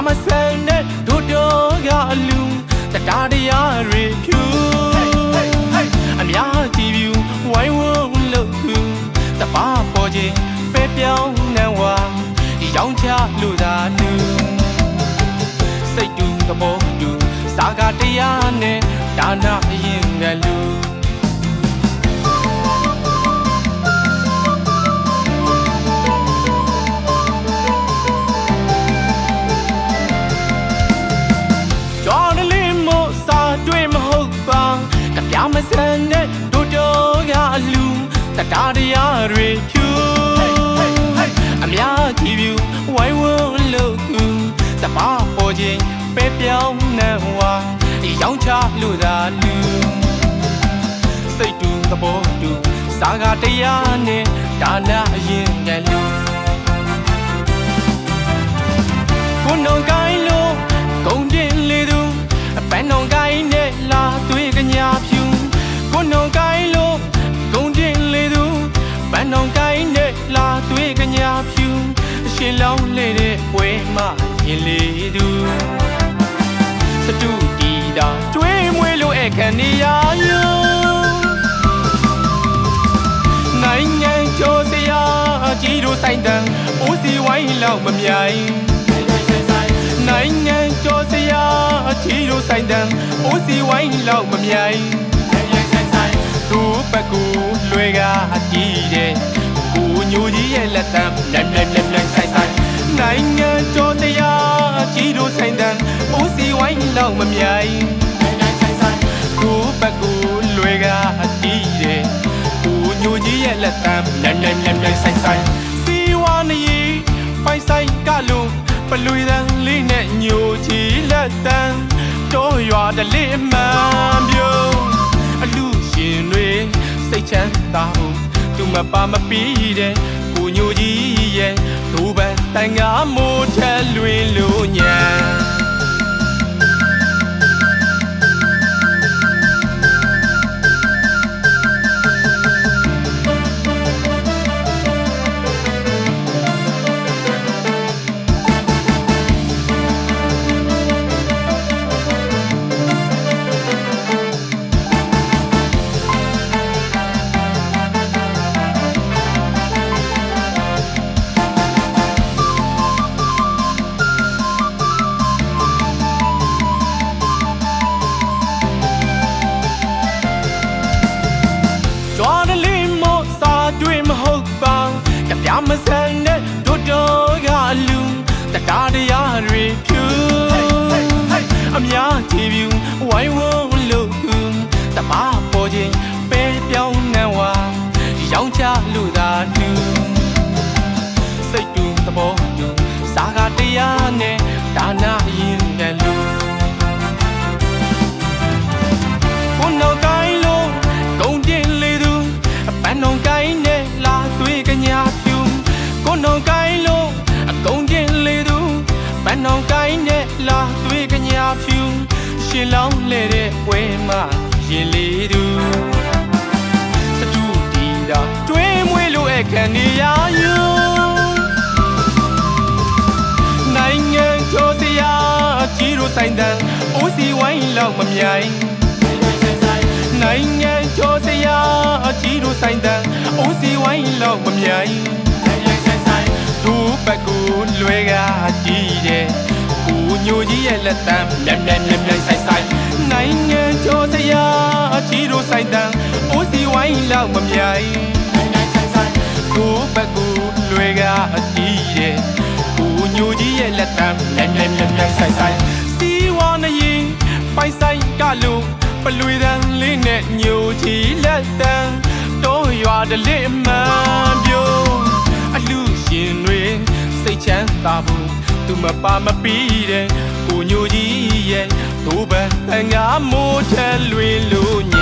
မဆန်တဲ့တို့တော်ကအလူတတားတရားတွေဖြူအများကြီးပြူဝိုင်းဝန်းလို့ခုတပါပေါ်ခြင်းပဲပြောင်းနေဝါရောင်းချလို့သာလူစိတ်တူသဘောတူစာကတရားနဲ့ဒါနအရင်ကလူမဆန်တဲ့တို့တော်ကအလူတတားတရားတွေဖြူအများကြီးပြူဝိုင်းဝန်းလို့ခုစပါပေါ်ခြင်းပဲပြောင်းနေဝါရောင်းချလို့သာလူစိတ်တူသဘောတူစာကတရားနဲ့ဒါနအရင်ကလူကိုနှောင်ကိုင်းလို့ဂုံတင်လေသူပန်းနှောင်ကိုင်းနဲ့လာသွေးကညာဖြူကိုနှောင်ကိုင်းလို့ဂုံတင်လေသူပန်းနှောင်ကိုင်းနဲ့လာသွေးကညာဖြူအရှင်လောင်းလေတဲ့ပွဲမှာရင်လေသူစတူတီတာကျွေးမွေးလို့အခန့်နေရယုံနိုင်ငံကျော်စရာအကြီးတို့ဆိုင်တန်အိုးစီဝိုင်းလောက်မမြိုင်နိုင်ငံကျော်စရာအကြီးတို့ဆိုင်တန်အိုးစီဝိုင်းလောက်မမြိုင်သူ့ဘက်ကိုလွယ်ကအကြီးတဲ့ကိုညိုကြီးရဲ့လက်တံလမ်ဆိုင်နိုင်ငံကျော်စရာအကြီးတို့ဆိုင်တန်အိုးစီဝိုင်းလောက်မမြိုင်သူ့ဘက်ကိုလွယ်ကအကြီးတဲ့ကိုညိုကြီးရဲ့လက်တံလမ်ဆိုင်စီဝါနေပိုင်ဆိုင်ကလို့ပလွေတန်းလေးနဲ့ညိုချီလက်တံတော့ရွာတလေးမှန်ပြုံးအလူရှင်တွေစိတ်ချမ်းသာဖို့သူမပါမပြီးတဲ့ကိုညိုကြီးရဲ့ဒိုးပန်းတိုင်ငါမိုးထက်လွင်လို့ညာမဆန်တဲ့တို့တော်ကအလူတတားတရားတွေဖြူအများကြီးပြူဝိုင်းဝန်းလို့ခုစပါပေါ်ခြင်းပဲပြောင်းနေဝါရောင်းချလို့သာလူစိတ်တူသဘောတူစာကတရားနဲ့ဒါနအရင်ကလူကိုနှောင်ကိုင်းလို့ဂုံတင်လေသူပန်းနှောင်ကိုင်းနဲ့လာသွေးကညာကိုနှောင်ကိုင်းလို့အကုန်တင်လေသူပန်းနှောင်ကိုင်းနဲ့လာသွေးကညာဖြူရှင်လောင်းလေတဲ့ပွဲမှာရင်လေသူစတူတီတာကျွေးမွေးလို့အခန့်နေရယုံနိုင်ငံကျော်စရာအကြီးတို့ဆိုင်တန်အိုးစီဝိုင်းလောက်မမြိုင်နိုင်ငံကျော်စရာအကြီးတို့ဆိုင်တန်အိုးစီဝိုင်းလောက်မမြိုင်သူ့ဘက်ကိုလွယ်ကအကြီးတဲ့ကိုညိုကြီးရဲ့လက်တံလမ်ဆိုင်နိုင်ငံကျော်စရာအကြီးတို့ဆိုင်တန်အိုးစီဝိုင်းလောက်မမြိုင်သူ့ဘက်ကိုလွယ်ကအကြီးတဲ့ကိုညိုကြီးရဲ့လက်တံလမ်ဆိုင်စီဝါနေပိုင်ဆိုင်ကလို့ပလွေတန်းလေးနဲ့ညိုချီလက်တံတော့ရွာတလေးမှန်ပြုံးအလူရှင်တွေစိတ်ချမ်းသာဖို့သူမပါမပြီးတဲ့ကိုညိုကြီးရဲ့ဒိုးပန်းတန်ငါမိုးထက်လွင်လို့